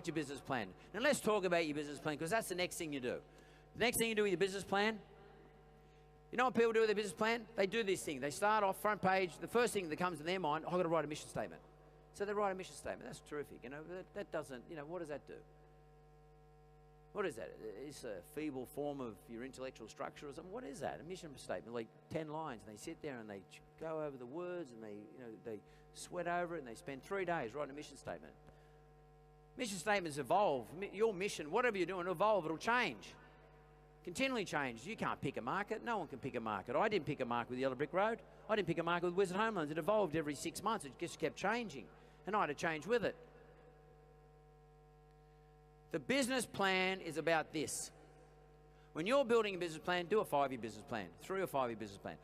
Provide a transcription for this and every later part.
your business plan. Now let's talk about your business plan, because that's the next thing you do. The next thing you do with your business plan, you know what people do with their business plan? They do this thing. They start off front page. The first thing that comes to their mind, I've got to write a mission statement. So they write a mission statement. That's terrific. You know, that doesn't, you know, what does that do? What is that? It's a feeble form of your intellectual structure or something. What is that? A mission statement, like 10 lines. And they sit there and they go over the words and they sweat over it and they spend 3 days writing a mission statement. Mission statements evolve. Your mission, whatever you're doing, evolve. It'll change. Continually change. You can't pick a market. No one can pick a market. I didn't pick a market with Yellow Brick Road. I didn't pick a market with Wizard Home Loans. It evolved every 6 months. It just kept changing. And I had to change with it. The business plan is about this. When you're building a business plan, do a 5-year business plan, 3 or 5-year business plan.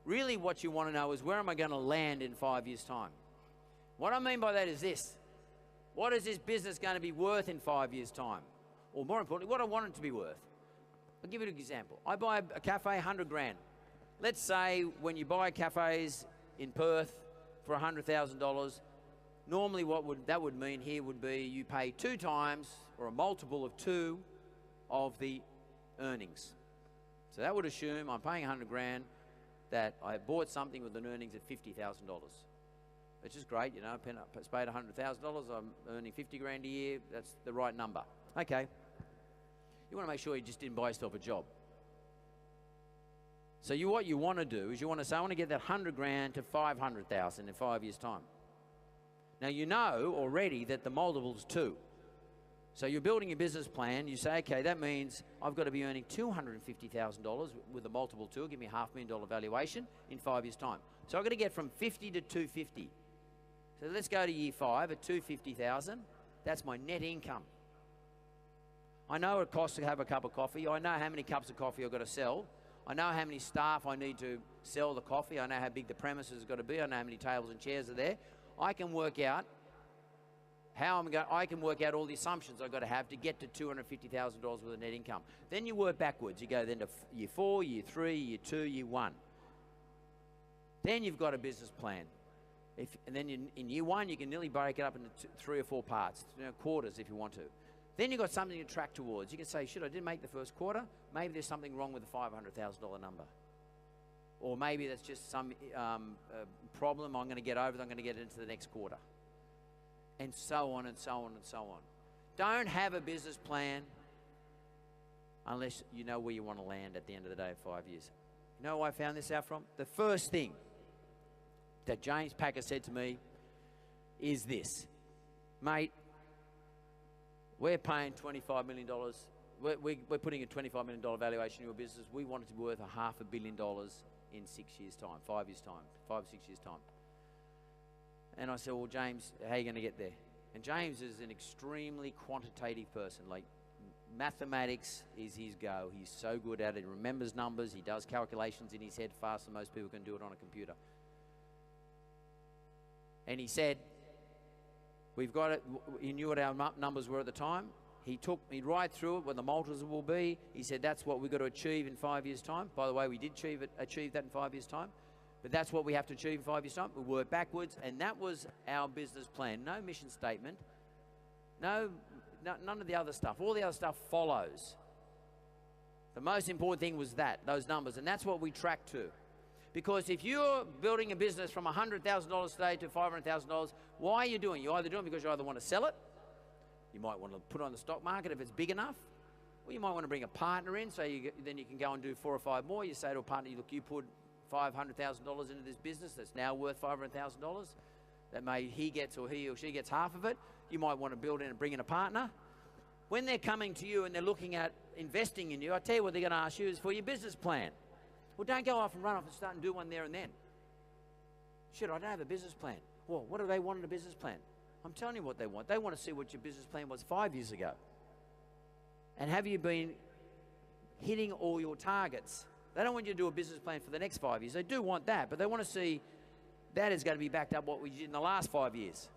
Really what you want to know is, where am I going to land in 5 years' time? What I mean by that is this. What is this business going to be worth in 5 years' time? Or more importantly, what I want it to be worth. I'll give you an example. I buy a cafe, 100 grand. Let's say when you buy cafes in Perth for $100,000, normally what that would mean here would be you pay 2 times or a multiple of 2 of the earnings. So that would assume I'm paying 100 grand, that I bought something with an earnings at $50,000. Which is great, you know, I paid $100,000, I'm earning 50 grand a year, that's the right number. Okay. You want to make sure you just didn't buy yourself a job. So what you want to do is you want to say, I want to get that 100 grand to 500,000 in 5 years' time. Now you know already that the multiple's 2. So you're building a business plan, you say, okay, that means I've got to be earning $250,000 with a multiple 2, give me a $500,000 valuation in 5 years' time. So I've got to get from 50 to 250. So let's go to year 5 at 250,000. That's my net income. I know it costs to have a cup of coffee. I know how many cups of coffee I've got to sell. I know how many staff I need to sell the coffee. I know how big the premises has got to be. I know how many tables and chairs are there. I can work out I can work out all the assumptions I've got to have to get to $250,000 worth of net income. Then you work backwards. You go then to year 4, year 3, year 2, year 1. Then you've got a business plan. And then in year 1, you can nearly break it up into 3 or 4 parts, quarters if you want to. Then you've got something to track towards. You can say, shit, I didn't make the first quarter. Maybe there's something wrong with the $500,000 number. Or maybe that's just some problem I'm going to get over, I'm going to get into the next quarter. And so on and so on and so on. Don't have a business plan unless you know where you want to land at the end of the day of 5 years. You know where I found this out from? The first thing that James Packer said to me is this. Mate, we're paying $25 million. We're putting a $25 million valuation in your business. We want it to be worth $500 million in 6 years' time, 5 years' time, 5 or 6 years' time. And I said, well, James, how are you going to get there? And James is an extremely quantitative person. Like, mathematics is his go. He's so good at it. He remembers numbers. He does calculations in his head faster than most people can do it on a computer. And he said, we've got it. He knew what our numbers were at the time. He'd write through it, what the multiples will be. He said, that's what we've got to achieve in 5 years' time. By the way, we did achieve that in 5 years' time. But that's what we have to achieve in 5 years' time. We work backwards, and that was our business plan. No mission statement. None of the other stuff. All the other stuff follows. The most important thing was those numbers, and that's what we track to. Because if you're building a business from $100,000 today to $500,000, why are you doing it? You either doing it because you either want to sell it, you might want to put it on the stock market if it's big enough, or you might want to bring a partner in so then you can go and do 4 or 5 more. You say to a partner, look, you put $500,000 into this business that's now worth $500,000. That he gets or he or she gets half of it. You might want to build in and bring in a partner. When they're coming to you and they're looking at investing in you, I tell you what they're going to ask you is for your business plan. Well, don't go off and run off and start and do one there and then. Shit, I don't have a business plan. Well, what do they want in a business plan? I'm telling you what they want. They want to see what your business plan was 5 years ago. And have you been hitting all your targets? They don't want you to do a business plan for the next 5 years. They do want that, but they want to see that is going to be backed up what we did in the last 5 years.